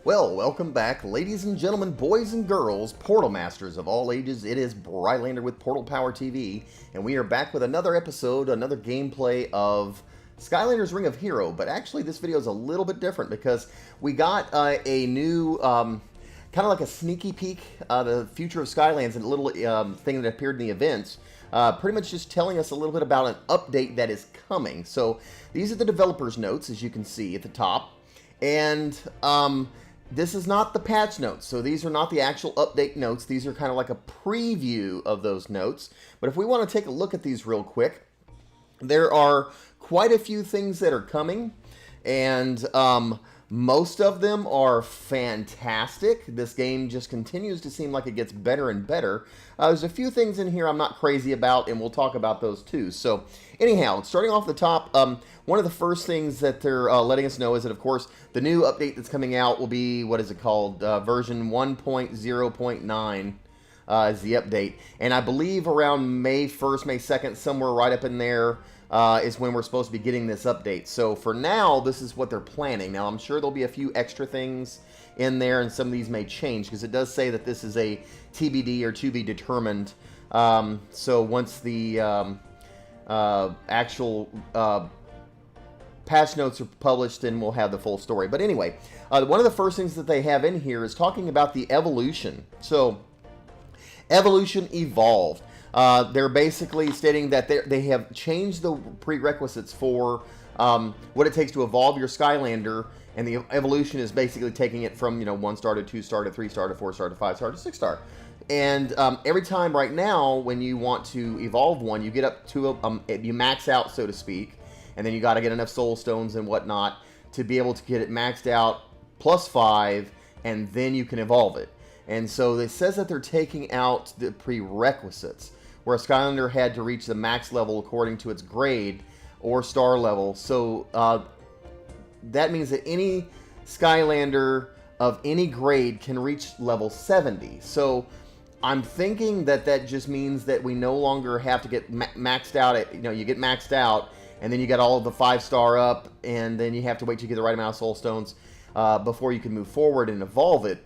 Well, welcome back, ladies and gentlemen, boys and girls, Portal Masters of all ages. It is Brylander with PortalPowerTV, and we are back with another episode, another gameplay of Skylanders Ring of Heroes. But actually, this video is a little bit different because we got a new, kind of like a sneaky peek, the future of Skylands, and a little thing that appeared in the events. Pretty much just telling us a little bit about an update that is coming. So these are the developers' notes, as you can see at the top, and this is not the patch notes, so these are not the actual update notes. These are kind of like a preview of those notes. But if we want to take a look at these real quick, there are quite a few things that are coming, and most of them are fantastic. This game just continues to seem like it gets better and better. There's a few things in here I'm not crazy about, and we'll talk about those too. So anyhow, starting off the top, one of the first things that they're letting us know is that, of course, the new update that's coming out will be, what is it called, version 1.0.9 is the update. And I believe around May 1st, May 2nd, somewhere right up in there, is when we're supposed to be getting this update. So for now, this is what they're planning. Now, I'm sure there'll be a few extra things in there, and some of these may change, because it does say that this is a TBD or to be determined. So once the actual patch notes are published, then we'll have the full story. But anyway, one of the first things that they have in here is talking about the evolution. So evolution evolved. They're basically stating that they have changed the prerequisites for what it takes to evolve your Skylander, and the evolution is basically taking it from 1 star to 2 star to 3 star to 4 star to 5 star to 6 star. And every time right now when you want to evolve one, you get up to you max out, so to speak, and then you got to get enough soul stones and whatnot to be able to get it maxed out plus 5, and then you can evolve it. And so it says that they're taking out the prerequisites, where a Skylander had to reach the max level according to its grade or star level. So that means that any Skylander of any grade can reach level 70. So I'm thinking that that just means that we no longer have to get maxed out at, you get maxed out, and then you got all of the 5-star up, and then you have to wait till you get the right amount of soul stones before you can move forward and evolve it.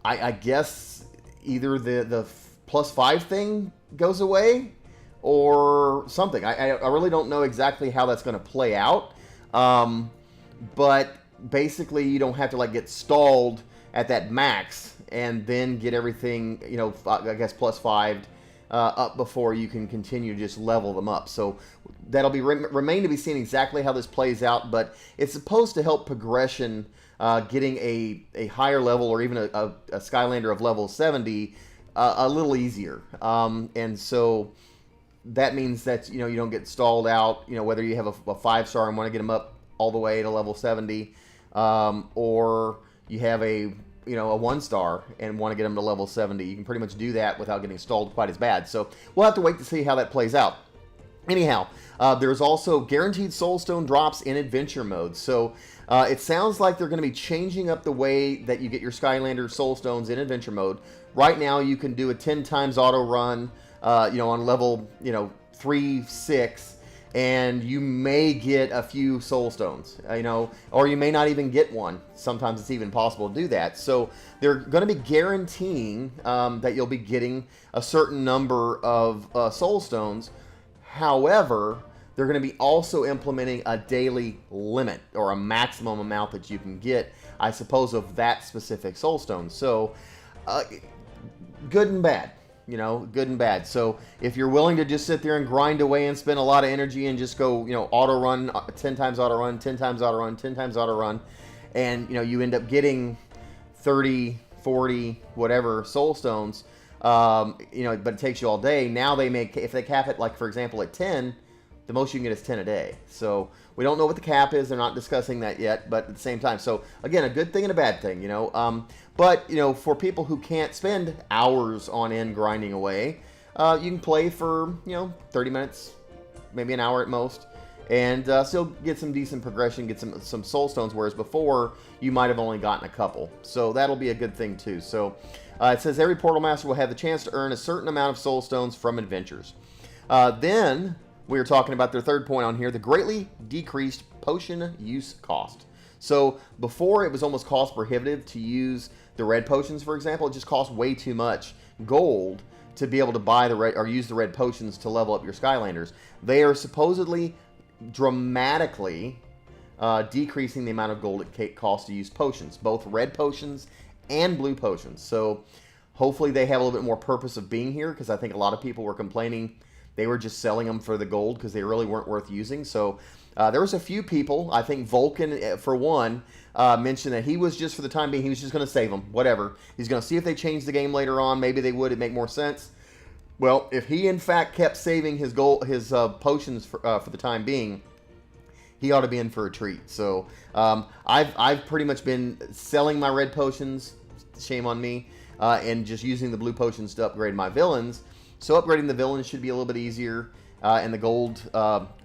I guess either the plus 5 thing goes away or something. I really don't know exactly how that's going to play out. But basically, you don't have to get stalled at that max and then get everything, I guess plus 5 up before you can continue to just level them up. So that'll be remain to be seen exactly how this plays out, but it's supposed to help progression, getting a higher level, or even a Skylander of level 70 a little easier. And so that means that you don't get stalled out, whether you have a 5-star and want to get them up all the way to level 70, or you have a 1-star and want to get them to level 70. You can pretty much do that without getting stalled quite as bad. So we'll have to wait to see how that plays out. Anyhow, there's also guaranteed soulstone drops in adventure mode. So it sounds like they're going to be changing up the way that you get your Skylander soulstones in adventure mode. Right now, you can do a 10 times auto run, on level 3, 6, and you may get a few soul stones, or you may not even get one. Sometimes it's even possible to do that. So they're going to be guaranteeing that you'll be getting a certain number of soul stones. However, they're going to be also implementing a daily limit, or a maximum amount that you can get, I suppose, of that specific soul stone. So good and bad. Good and bad. So if you're willing to just sit there and grind away and spend a lot of energy and just go, auto run, 10 times auto run, 10 times auto run, 10 times auto run, and, you end up getting 30, 40, whatever soul stones, but it takes you all day. Now if they cap it, like, for example, at 10, the most you can get is 10 a day. So we don't know what the cap is. They're not discussing that yet, but at the same time. So again, a good thing and a bad thing, But, for people who can't spend hours on end grinding away, you can play for, 30 minutes, maybe an hour at most, and still get some decent progression, get some soul stones, whereas before you might have only gotten a couple. So that'll be a good thing too. So it says every Portal Master will have the chance to earn a certain amount of soul stones from adventures. Then we are talking about their third point on here, the greatly decreased potion use cost. So before it was almost cost prohibitive to use the red potions, for example. It just cost way too much gold to be able to buy the red or use the red potions to level up your Skylanders. They are supposedly dramatically decreasing the amount of gold it costs to use potions, both red potions and blue potions. So hopefully they have a little bit more purpose of being here, because I think a lot of people were complaining they were just selling them for the gold because they really weren't worth using. So there was a few people, I think Vulcan for one, mentioned that he was just, for the time being, he was just going to save them, whatever. He's going to see if they change the game later on. Maybe they would, it'd make more sense. Well, if he in fact kept saving his potions for the time being, he ought to be in for a treat. So I've pretty much been selling my red potions, shame on me, and just using the blue potions to upgrade my villains. So upgrading the villains should be a little bit easier, and the gold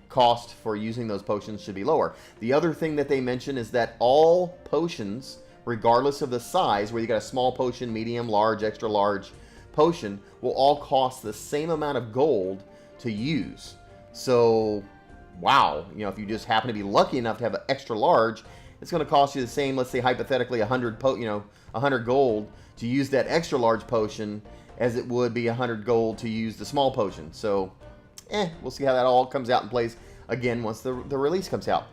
cost for using those potions should be lower. The other thing that they mention is that all potions, regardless of the size, whether you got a small potion, medium, large, extra large potion, will all cost the same amount of gold to use. So wow, you know, if you just happen to be lucky enough to have an extra large, it's going to cost you the same, let's say hypothetically 100 gold to use that extra large potion as it would be 100 gold to use the small potion. So we'll see how that all comes out and plays again once the release comes out.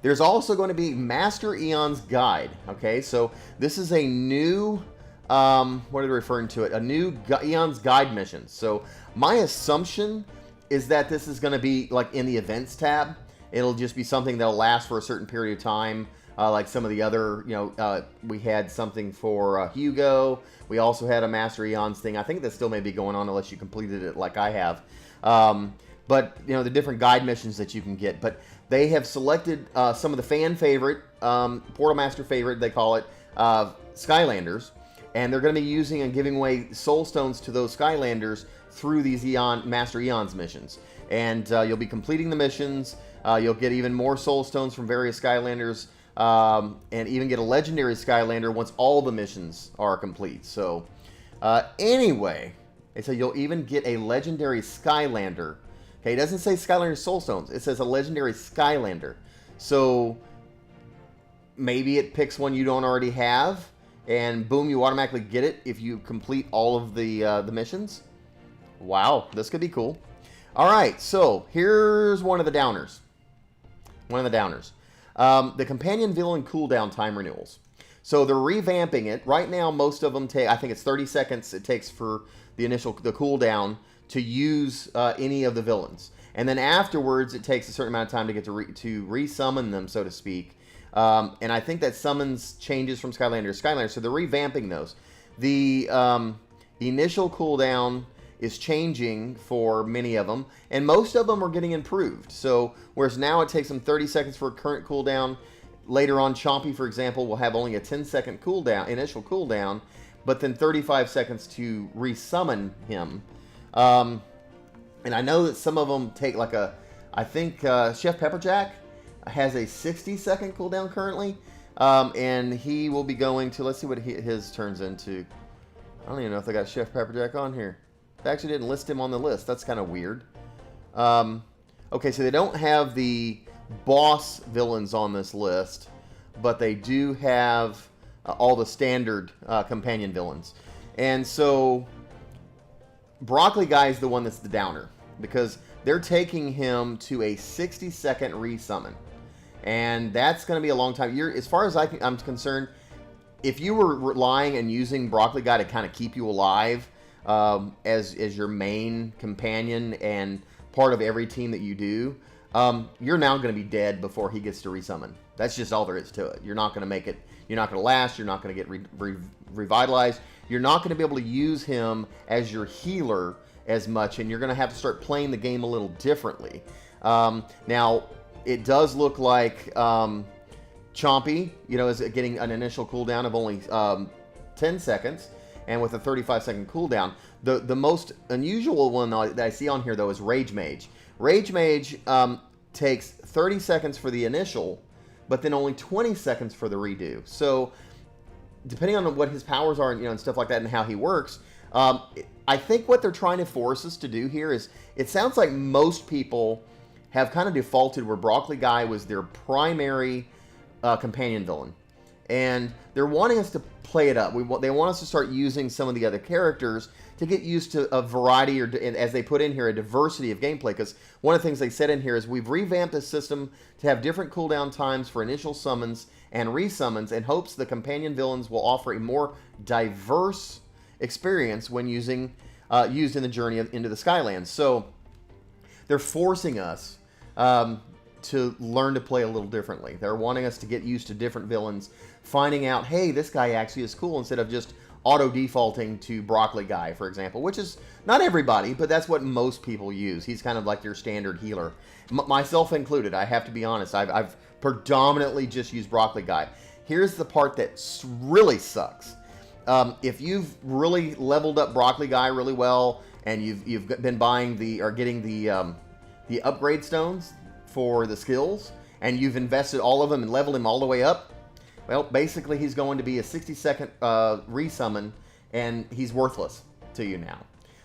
There's also going to be Master Eon's Guide. Okay, so this is a new what are they referring to it? A new Eon's Guide mission. So my assumption is that this is going to be like in the events tab. It'll just be something that'll last for a certain period of time, like some of the other, we had something for Hugo. We also had a Master Eon's thing. I think that still may be going on unless you completed it like I have. But the different guide missions that you can get. But they have selected some of the fan favorite, Portal Master favorite, they call it, Skylanders. And they're going to be using and giving away soul stones to those Skylanders through these Master Eon's missions. And you'll be completing the missions. You'll get even more soul stones from various Skylanders, and even get a legendary Skylander once all the missions are complete. So anyway, they say you'll even get a legendary Skylander. Okay, it doesn't say Skylander soul stones. It says a legendary Skylander. So maybe it picks one you don't already have, and boom, you automatically get it if you complete all of the missions. Wow, this could be cool. All right, so here's one of the downers. The companion villain cooldown time renewals. So they're revamping it. Right now, most of them take, I think it's 30 seconds it takes for the cooldown to use any of the villains. And then afterwards, it takes a certain amount of time to get to re-summon them, so to speak. And I think that summons changes from Skylander to Skylander, so they're revamping those. The initial cooldown is changing for many of them, and most of them are getting improved. So whereas now it takes them 30 seconds for a current cooldown, later on Chompy, for example, will have only a 10-second initial cooldown, but then 35 seconds to resummon him. And I know that some of them take I think Chef Pepperjack has a 60-second cooldown currently, and he will be going to, let's see what his turns into. I don't even know if they got Chef Pepperjack on here. They actually didn't list him on the list. That's kind of weird. Okay, so they don't have the boss villains on this list, but they do have all the standard companion villains. And so Broccoli Guy is the one that's the downer, because they're taking him to a 60-second resummon. And that's going to be a long time. As far as I'm concerned, if you were relying and using Broccoli Guy to kind of keep you alive, as your main companion and part of every team that you do, you're now going to be dead before he gets to resummon. That's just all there is to it. You're not going to make it. You're not going to last. You're not going to get revitalized. You're not going to be able to use him as your healer as much, and you're going to have to start playing the game a little differently. Now, it does look like Chompy, is getting an initial cooldown of only 10 seconds. And with a 35-second cooldown. The most unusual one that I see on here, though, is Rage Mage. Rage Mage takes 30 seconds for the initial, but then only 20 seconds for the redo. So, depending on what his powers are, and stuff like that, and how he works, I think what they're trying to force us to do here is, it sounds like most people have kind of defaulted where Broccoli Guy was their primary companion villain. And they're wanting us to play it up. They want us to start using some of the other characters to get used to a variety, or as they put in here, a diversity of gameplay. Because one of the things they said in here is we've revamped the system to have different cooldown times for initial summons and resummons in hopes the companion villains will offer a more diverse experience when used in the journey into the Skylands. So they're forcing us to learn to play a little differently. They're wanting us to get used to different villains, finding out, hey, this guy actually is cool, instead of just auto-defaulting to Broccoli Guy, for example, which is not everybody, but that's what most people use. He's kind of like your standard healer. Myself included, I have to be honest. I've predominantly just used Broccoli Guy. Here's the part that really sucks. If you've really leveled up Broccoli Guy really well, and you've been buying getting the upgrade stones for the skills, and you've invested all of them and leveled him all the way up, well, basically he's going to be a 60-second resummon, and he's worthless to you now.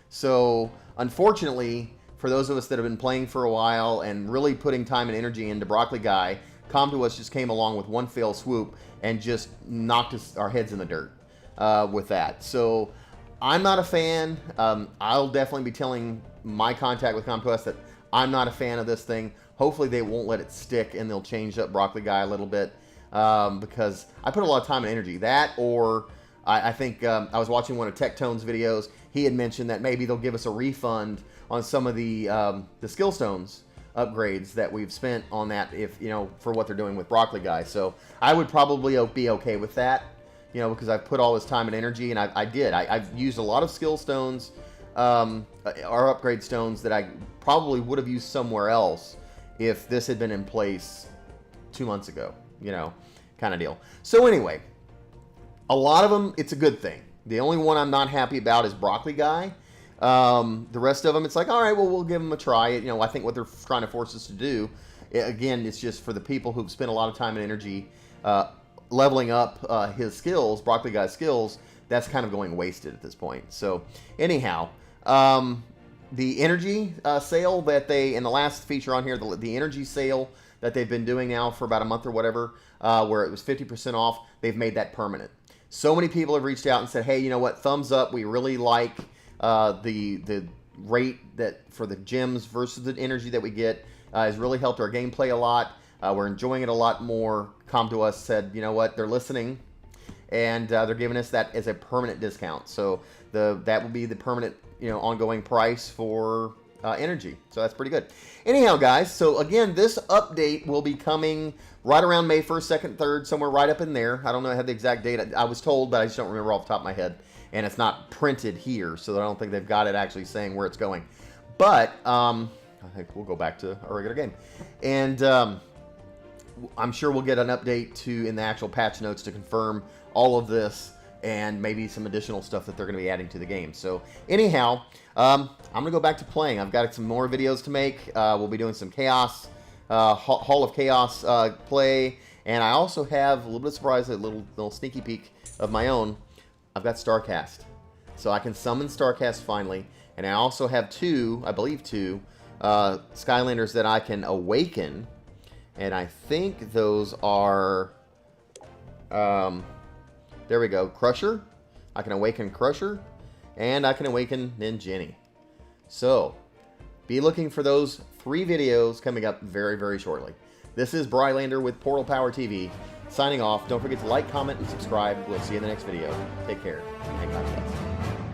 So unfortunately, for those of us that have been playing for a while and really putting time and energy into Broccoli Guy, Comtois just came along with one fell swoop and just knocked our heads in the dirt with that. So I'm not a fan. I'll definitely be telling my contact with Comtois that I'm not a fan of this thing. Hopefully they won't let it stick and they'll change up Broccoli Guy a little bit, because I put a lot of time and energy. That, or I think I was watching one of Tectone's videos. He had mentioned that maybe they'll give us a refund on some of the skill stones upgrades that we've spent on that, if for what they're doing with Broccoli Guy. So I would probably be okay with that, because I've put all this time and energy, and I've used a lot of skill stones, or upgrade stones that I probably would have used somewhere else if this had been in place 2 months ago, kind of deal. So anyway, a lot of them, it's a good thing. The only one I'm not happy about is Broccoli Guy. The rest of them, it's like, all right, well, we'll give them a try. I think what they're trying to force us to do, again, it's just for the people who've spent a lot of time and energy leveling up his skills, Broccoli Guy's skills, that's kind of going wasted at this point. So anyhow, the energy sale that they, in the last feature on here, the energy sale that they've been doing now for about a month or whatever, where it was 50% off, they've made that permanent. So many people have reached out and said, hey, you know what, thumbs up, we really like the rate that for the gems versus the energy that we get has really helped our gameplay a lot. We're enjoying it a lot more. Comtois said, you know what, they're listening, and they're giving us that as a permanent discount. So that will be the permanent, ongoing price for energy. So that's pretty good. Anyhow, guys, so again, this update will be coming right around May 1st, 2nd, 3rd, somewhere right up in there. I don't know, I have the exact date. I was told, but I just don't remember off the top of my head. And it's not printed here, so I don't think they've got it actually saying where it's going. But I think we'll go back to our regular game. And I'm sure we'll get an update in the actual patch notes to confirm all of this, and maybe some additional stuff that they're going to be adding to the game. So anyhow, I'm going to go back to playing. I've got some more videos to make. We'll be doing some Chaos, Hall of Chaos play, and I also have, a little bit surprised, a little sneaky peek of my own. I've got Starcast. So I can summon Starcast finally, and I also have I believe two, Skylanders that I can awaken, and I think those are... there we go. Crusher. I can awaken Crusher. And I can awaken Ninjini. So, be looking for those 3 videos coming up very, very shortly. This is Brylander with PortalPowerTV. Signing off. Don't forget to like, comment, and subscribe. We'll see you in the next video. Take care. And God bless.